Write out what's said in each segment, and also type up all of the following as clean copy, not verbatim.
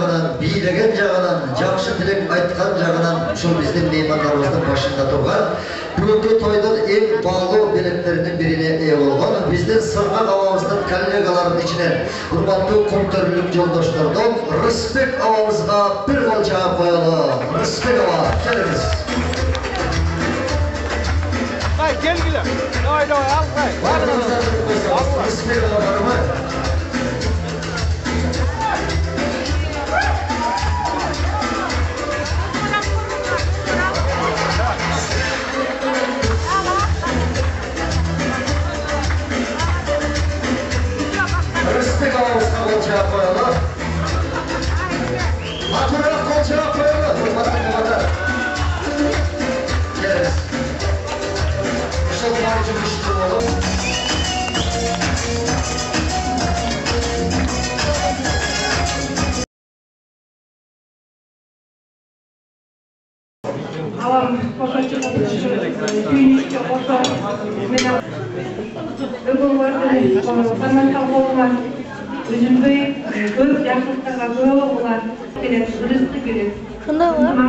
жағынан, бийлеген жағынан, жақсы тілек айтқан жағынан ушул биздин меймандарыбыздын башында турган бүгүнкү тойдун эң баалуу белектеринин бирине ээ болгон биздин сырга абабыздын коллегаларынын ичинен урматтуу көктөрүлүк жолдоштордон Рысбек абабызга бир кол жаап коелу. Рысбек аба, келиңиз. Hayır, gel gel. Давай, al, hayır. Рысбек аба барбы? Рысбек абабызга кол жаап коелу. Атыраак кол жаап коелу. Урматтуу кунадар. Келиңиz. Ушул барча күчтүү болуп. Алам кошачы күйүнүшкө кошо менен өгөңөрдүн фонментал болгон өзүмдөй көп жакшылыктарга күбө болгулар керек, ырысты керек. Шундай ма?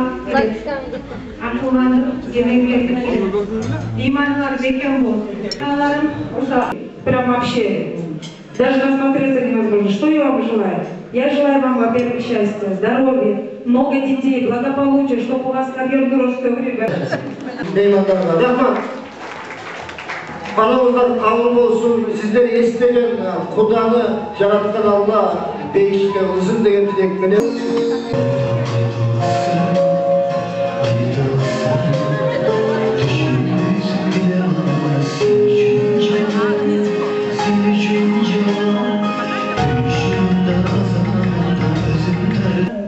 Акылмандык, эмгектик керек. Иманыңар бекем болсун. Аларым ошо прям вообще даже насмотреться невозможно. Что я вам желаю? Я желаю вам, во-первых, счастья, здоровья, много детей, благополучия, чтобы у вас карьерный рост время. Балалардан кабыл болсун, сиздер эстеген Куданы жараткан Алла бейишке узун деген тилек менен.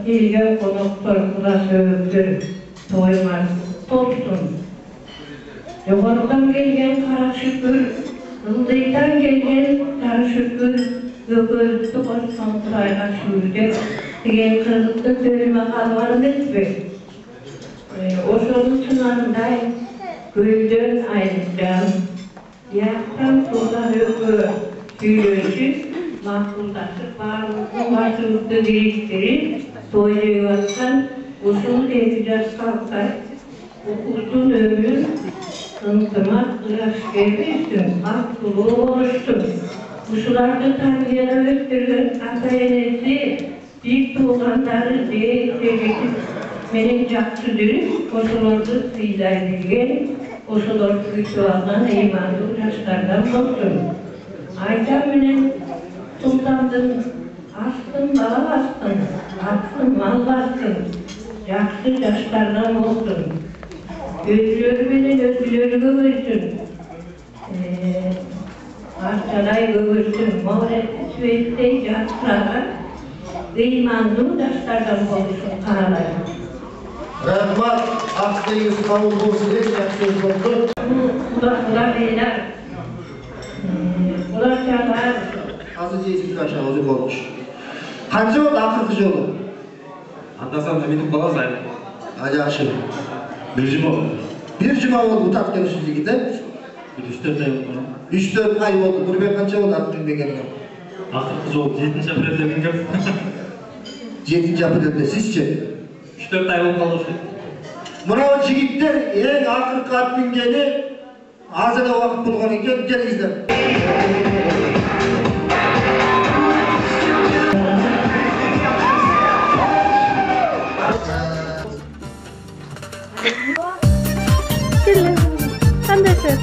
Келген қонақтар Кудашөбүктөр тоймас толтун. Жогорудан келген Кара Шүкүр, Ылдыйдан келген Кара Шүкүр, Өгөздү кошсон Кудайга шүгүр деген кызыкты төрүмө калган эмеспи? Ошонун чынарындай көлдөн айрылган, яктан суудан өкө сүйлөшүп, макулдашып баардыгын башыбызды бириктирип, тойлой аткан ушул 2 жаш калктай укуктун өмүрүн ынтымак ырашкери үчүн бактылуу болушту. Ушуларды тарбиялап өстүргөн ата-энеси, бир туугандары, жеке менен жакшы жүрүп, ошолорду сыйлай билген, ошолорду күтүп алган ыймандуу жаштардан болсун. Айта менен Султандын астын бала бастын, астын мал бастын, жакшы жаштардан болсун. Өзүлөрү менен өзүлөрү көбөйсүн. Арчалай көбөйсүн, Мавретти Сүбеттей жаштардан, ыймандуу жаштардан болушун каалайм. Рахмат, актыңыз кабыл болсун деп жакшы болду. Кудашалар бейлер, кудашалар. Азыр жейсиз аша өзү болуш. Канча болду акыркы жолу? Андасам эмитип калабыз айыл. Жакшы. Бир жума. Бир жума болду утап келишип жигит, 3-4 ай болду. 3-4 ай болду. Нурбек канча болду аттын дегенге? Акыркы жолу 7-апрелде келгем. 7-апрелде сизчи? 3-4 ай болуп калды. Мына жигиттер эң акыркы ат мингени азыр убакыт болгон экен, келиңиздер. Qanday so'z?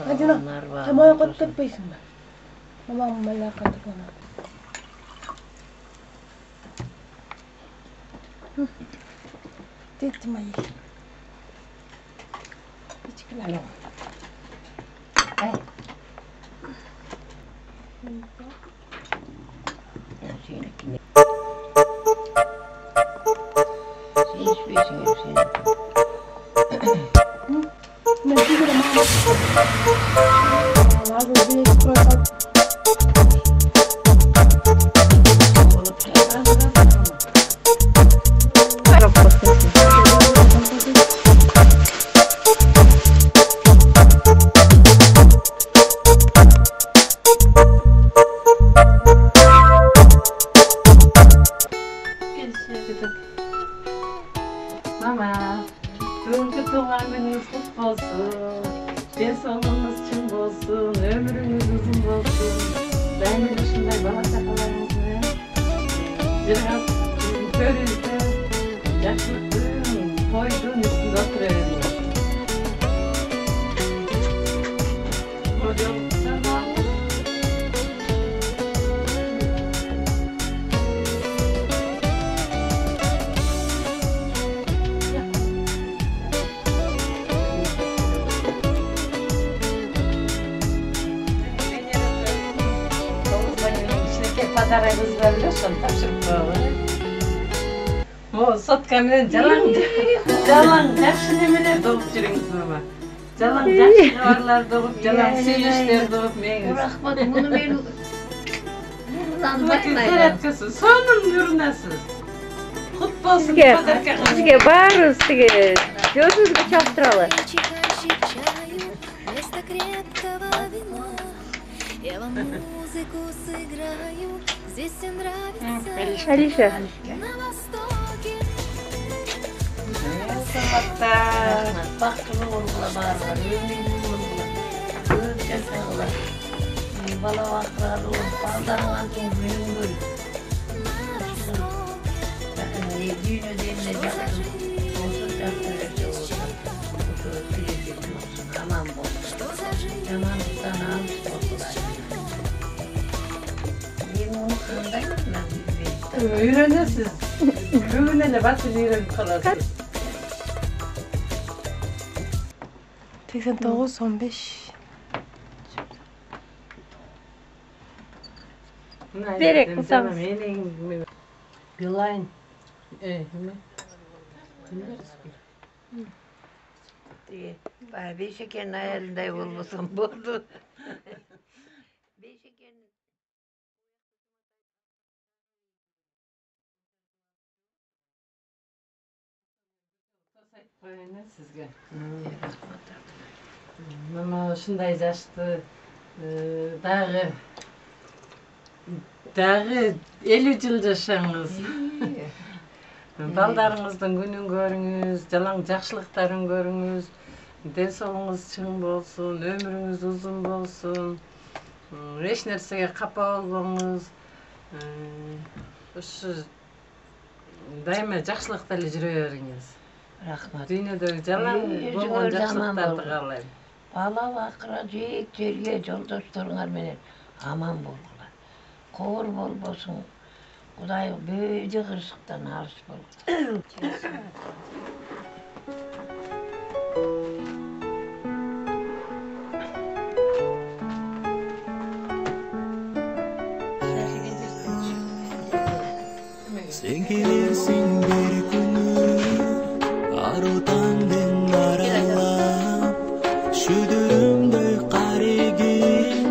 Madina, kamoya qo'yib ketmaysinmi? Mamam malla qildi. Tetmay. Ichkilar. Ay. Ne diyor mama? Vallahi bir Aynen dışında bala sakalarımızı biraz körüzde yaşlıktın, toydun üstünde oturuyoruz. Hocam sen var mı? Pazara kızlar biliyorsun taşıp böyle. O sotkamdan jalan жақсы немелер doğup жүріңіз мама. Jalan жақсы хабарлар doğup, jalan сөйлештер doğup меңіз. Рахмат, мұны мен Зарядкасы, соның нұрынасыз. Құт болсын подаркаға. Сізге барыз сізге сөзіңізге чаптыралы. Я вам музыку сыграю, здесь всем нравится. Алиша. На востоке. Sabahta. Бақытты болғыла барғар, өмірің болғыла, көп жасағыла. Бала вақырады ол, балдарыңан соң бүгін көр. Дүйін өдеміне жақтым, осы жақтыректе болсын, осы сүректе болсын, аман болсын. Жамандықтан алыс болсын. Мен оны қандаймын, мен білмейді. Үйренесіз. Бүгін әлі басын үйреніп қаласыз. 89-15. Берек қылсаңыз. Билайн. Бейшекенің аялындай болмасын болды. Sizge. Mama şunday yaşlı dağı 50 yıl yaşаңыз. Baldarыңыздың күнін көріңіз, жалаң жақсылықтарын көріңіз, денсаулығыңыз чың болсын, өміріңіз ұзын болсын, еш нәрсеге қапа болбаңыз. Осы дайыма жақсылықтарla жүре беріңіз. Рахмат. Dünyada жалаң болған жақсылықтарды қалаймын. Бала вақыра жек жерге жолдоштарыңар менен аман болғыла. Қор болбосын. Құдай бөйді қырсықтан алыс болғыла. Sen gelirsin bir günü Arutandın aralap Şüdürümdöy qarigin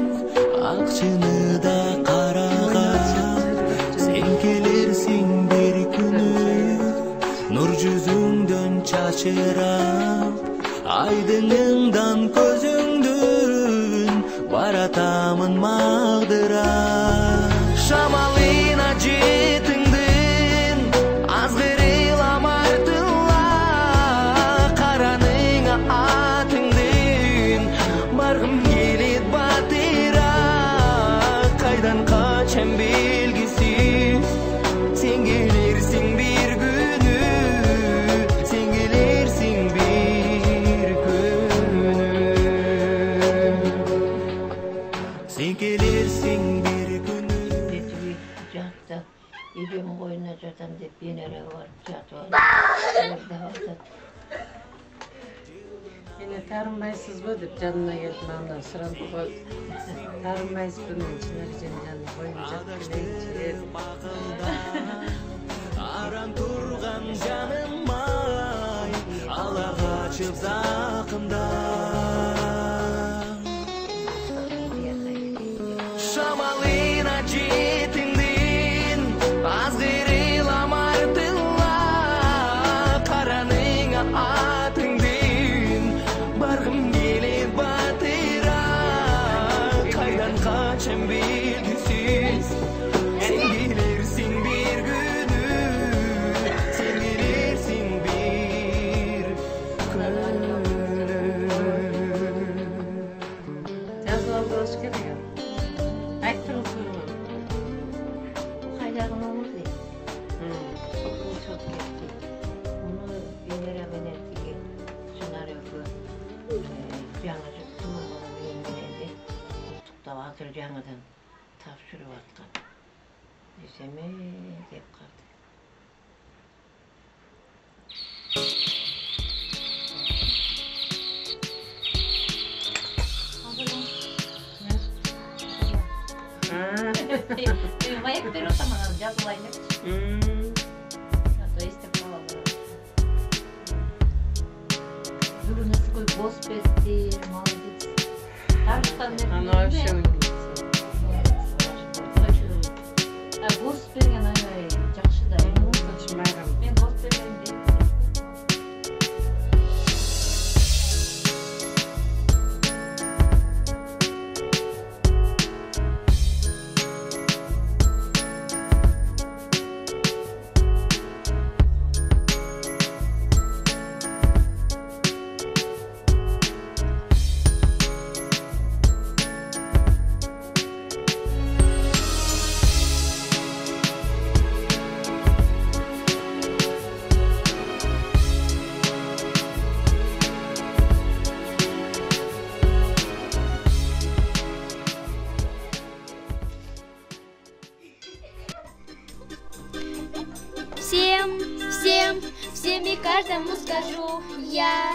Akçını da qaragap Sen gelirsin bir günü Nur yüzüngdön çaçırap Aydınыңdan közüngdün Baratamın mağdıra Şamalına жетіңдің Азғырылам артыла Қараныңа атыңдың Барғым келет батыра Қайдан қачам белгісіз Сен келерсің бір күні Сен келерсің бір күні Сен келерсің бір күні Жатты. Үйден бойына жатам деп бенере барып жатып алып. Yine tarınmaysız bu deyip canına gelip bana sıranı koydu. Tarınmaysız bunun için herkesin canını koyunca bileyince. Aran turgan canım ay Ala kaçıp zakında Şamalına жетіңдің Азғырылам артыла Қараныңа атыңдың Барғым келет батыра Қайдан қачам белгісіз Сен келерсің бір күні Сен келерсің бір күні Yazılı hoş geliyor. Ay Atırırsın. Kaydağın olur değil. Çok gitti. Onu ileri benerdiği senaryosu yanıcık tümürmanın yönüneydi. Otukta hatır yanıdan tavşırı atkan. Deseme dep kaldı. Mayak bir o zaman жазылайын деп. То есть такого. Юрий такой госпиталь, молодец. Она вообще умница. А госпиталь она жақсы да. Мен госпиталь Всем и каждому скажу, я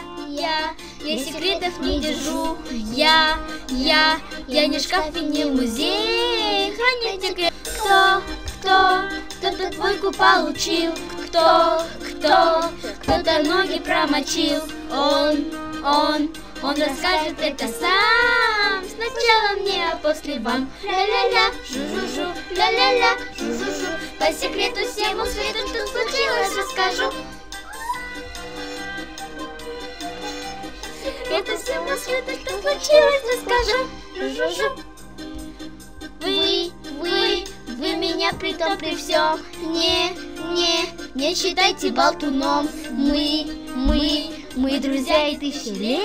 секретов не держу, я не шкаф и не музей, хранить секрет. Кто-то двойку получил, кто-то ноги промочил, он расскажет это сам, сначала мне, а после вам. Ля-ля-ля, жу-жу-жу, ля-ля-ля, жу-жу-жу, по секрету всему свету, что случилось, расскажу. Это всему свету, что случилось, расскажу. Жу-жу-жу. Вы меня при том при всем не считайте болтуном. Мы друзья и тысячи лет.